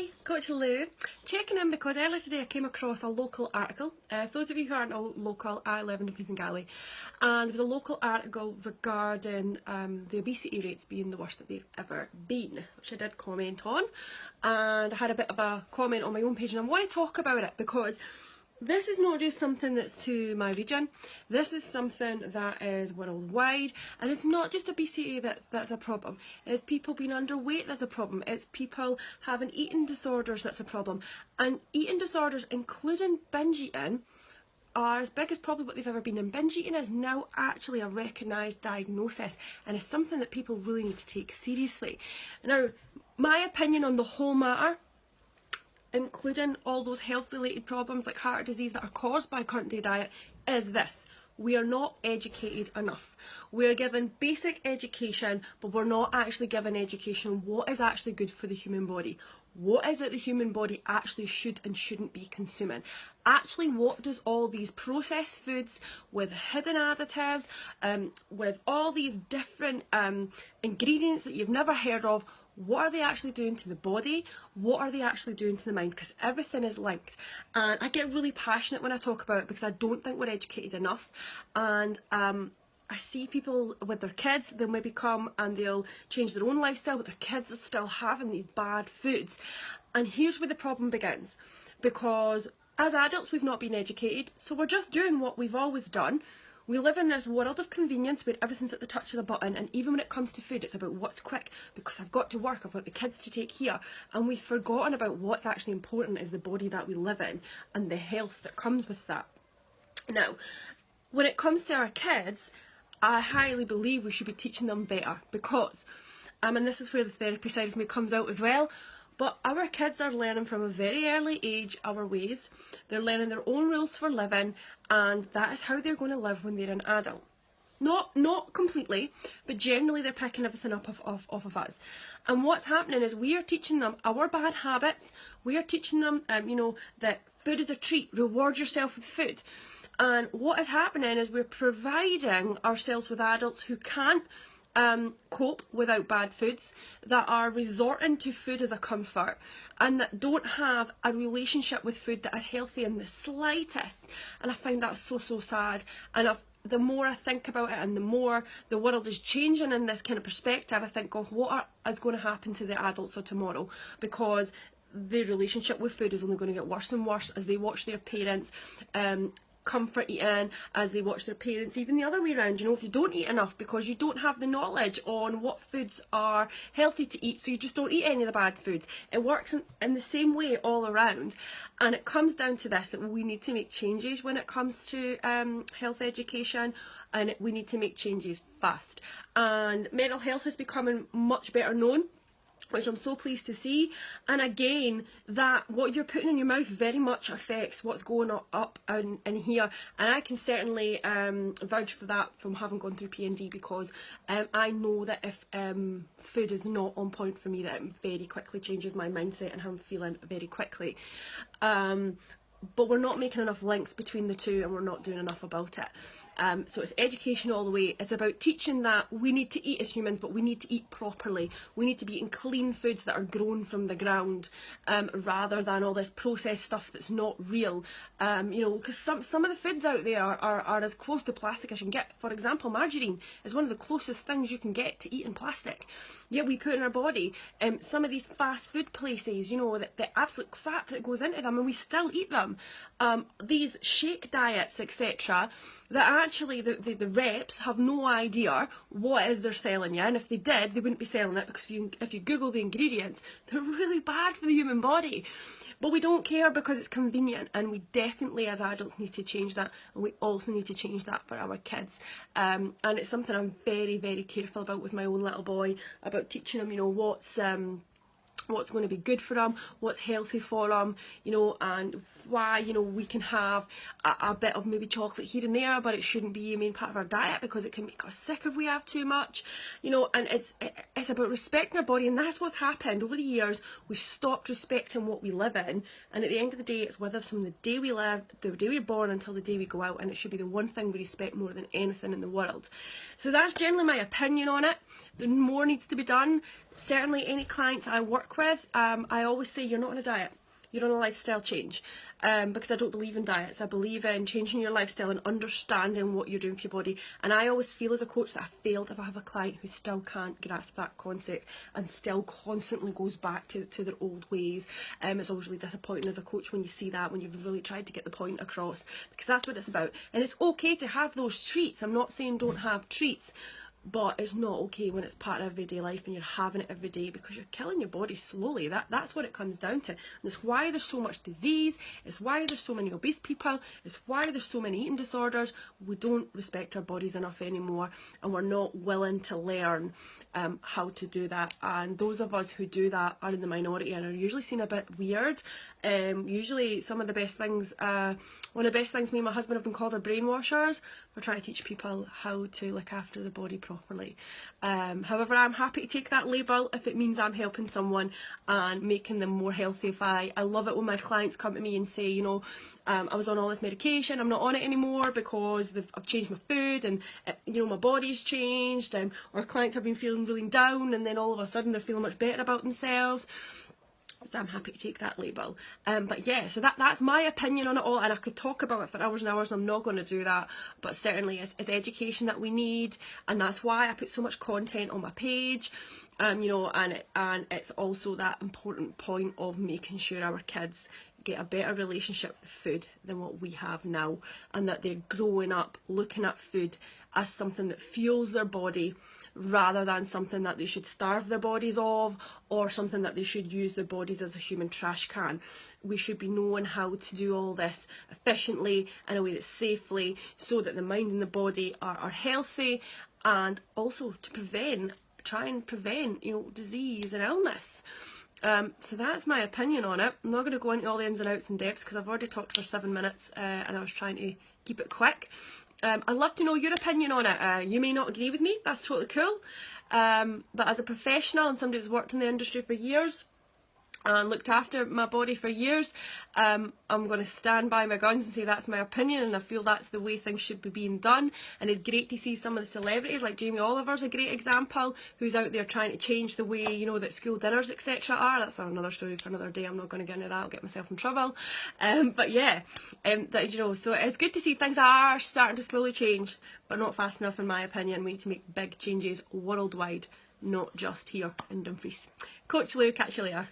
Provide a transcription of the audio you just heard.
Hi, Coach Lou. Checking in because earlier today I came across a local article. For those of you who aren't local, I live in Peason Galley, and there was a local article regarding the obesity rates being the worst that they've ever been, which I did comment on, and I had a bit of a comment on my own page, and I want to talk about it because this is not just something that's to my region. This is something that is worldwide, and it's not just obesity that's a problem. It's people being underweight that's a problem. It's people having eating disorders that's a problem. And eating disorders, including binge eating, are as big as probably what they've ever been. And binge eating is now actually a recognised diagnosis, and it's something that people really need to take seriously. Now, my opinion on the whole matter, including all those health related problems like heart disease that are caused by current day diet, is this: we are not educated enough. We're given basic education, but we're not actually given education on what is actually good for the human body. What is it the human body actually should and shouldn't be consuming? Actually, what does all these processed foods with hidden additives, with all these different ingredients that you've never heard of, what are they actually doing to the body? What are they actually doing to the mind? Because everything is linked. And I get really passionate when I talk about it because I don't think we're educated enough. And I see people with their kids, they'll maybe come and they'll change their own lifestyle, but their kids are still having these bad foods. And here's where the problem begins. Because as adults, we've not been educated, so we're just doing what we've always done. We live in this world of convenience where everything's at the touch of the button, and even when it comes to food, it's about what's quick because I've got to work, I've got the kids to take here, and we've forgotten about what's actually important is the body that we live in and the health that comes with that. Now, when it comes to our kids, I highly believe we should be teaching them better because, and this is where the therapy side of me comes out as well, but our kids are learning from a very early age our ways. They're learning their own rules for living, and that is how they're going to live when they're an adult. Not completely, but generally they're picking everything up off of us. And what's happening is we are teaching them our bad habits. We are teaching them, that food is a treat. Reward yourself with food. And what is happening is we're providing ourselves with adults who can't cope without bad foods, that are resorting to food as a comfort, and that don't have a relationship with food that is healthy in the slightest. And I find that so sad. And the more I think about it and the more the world is changing in this kind of perspective, I think, oh, what is going to happen to the adults of tomorrow? Because their relationship with food is only going to get worse and worse as they watch their parents comfort eating, as they watch their parents, even the other way around. If you don't eat enough because you don't have the knowledge on what foods are healthy to eat, so you just don't eat any of the bad foods. It works in the same way all around, and it comes down to this, that we need to make changes when it comes to health education, and we need to make changes fast. And mental health is becoming much better known, which I'm so pleased to see. And again, that what you're putting in your mouth very much affects what's going up in here. And I can certainly vouch for that from having gone through PND, because I know that if food is not on point for me, that it very quickly changes my mindset and how I'm feeling very quickly. But we're not making enough links between the two, and we're not doing enough about it. So it's education all the way. It's about teaching that we need to eat as humans, but we need to eat properly. We need to be eating clean foods that are grown from the ground, rather than all this processed stuff that's not real. Because some of the foods out there are as close to plastic as you can get. For example, margarine is one of the closest things you can get to eating plastic. Yet we put in our body. Some of these fast food places, the absolute crap that goes into them, and we still eat them. These shake diets, etc., that actually the reps have no idea what it is they're selling you, and if they did, they wouldn't be selling it, because if you Google the ingredients, they're really bad for the human body. But we don't care because it's convenient, and we definitely as adults need to change that, and we also need to change that for our kids. And it's something I'm very, very careful about with my own little boy, about teaching him, what's going to be good for them, what's healthy for them, and why, we can have a bit of maybe chocolate here and there, but it shouldn't be a main part of our diet because it can make us sick if we have too much, and it's about respecting our body. And that's what's happened over the years. We've stopped respecting what we live in, and at the end of the day, it's with us from the day we live, the day we're born, until the day we go out, and it should be the one thing we respect more than anything in the world. So that's generally my opinion on it. the more needs to be done. Certainly any clients I work with, I always say you're not on a diet. You're on a lifestyle change, because I don't believe in diets. I believe in changing your lifestyle and understanding what you're doing for your body. And I always feel as a coach that I failed if I have a client who still can't grasp that concept and still constantly goes back to their old ways. It's always really disappointing as a coach when you see that, when you've really tried to get the point across, because that's what it's about. And it's okay to have those treats. I'm not saying don't have treats, but it's not okay when it's part of everyday life and you're having it every day, because you're killing your body slowly. That's what it comes down to. And it's why there's so much disease, it's why there's so many obese people, it's why there's so many eating disorders. We don't respect our bodies enough anymore, and we're not willing to learn how to do that. And those of us who do that are in the minority and are usually seen a bit weird. Usually some of the best things, one of the best things me and my husband have been called are brainwashers. We're trying to teach people how to look after the body properly. However, I'm happy to take that label if it means I'm helping someone and making them more healthy. I love it when my clients come to me and say, you know, I was on all this medication, I'm not on it anymore because I've changed my food and you know, my body's changed, or clients have been feeling really down and then all of a sudden they're feeling much better about themselves. So I'm happy to take that label. But yeah, so that's my opinion on it all, and I could talk about it for hours and hours, and I'm not going to do that. But certainly it's education that we need, and that's why I put so much content on my page. You know, and it's also that important point of making sure our kids get a better relationship with food than what we have now, and that they're growing up looking at food as something that fuels their body rather than something that they should starve their bodies of, or something that they should use their bodies as a human trash can. We should be knowing how to do all this efficiently in a way that's safely, so that the mind and the body are healthy, and also to try and prevent, you know, disease and illness. So that's my opinion on it. I'm not going to go into all the ins and outs and depths because I've already talked for 7 minutes, and I was trying to keep it quick. I'd love to know your opinion on it. You may not agree with me, that's totally cool. But as a professional and somebody who's worked in the industry for years and looked after my body for years, I'm going to stand by my guns and say that's my opinion, and I feel that's the way things should be being done. And it's great to see some of the celebrities, like Jamie Oliver's a great example, who's out there trying to change the way, you know, that school dinners etc are. That's another story for another day. I'm not going to get into that, I'll get myself in trouble. But yeah, that, you know, so it's good to see things are starting to slowly change, but not fast enough in my opinion. We need to make big changes worldwide, not just here in Dumfries. Coach Lou, catch you later.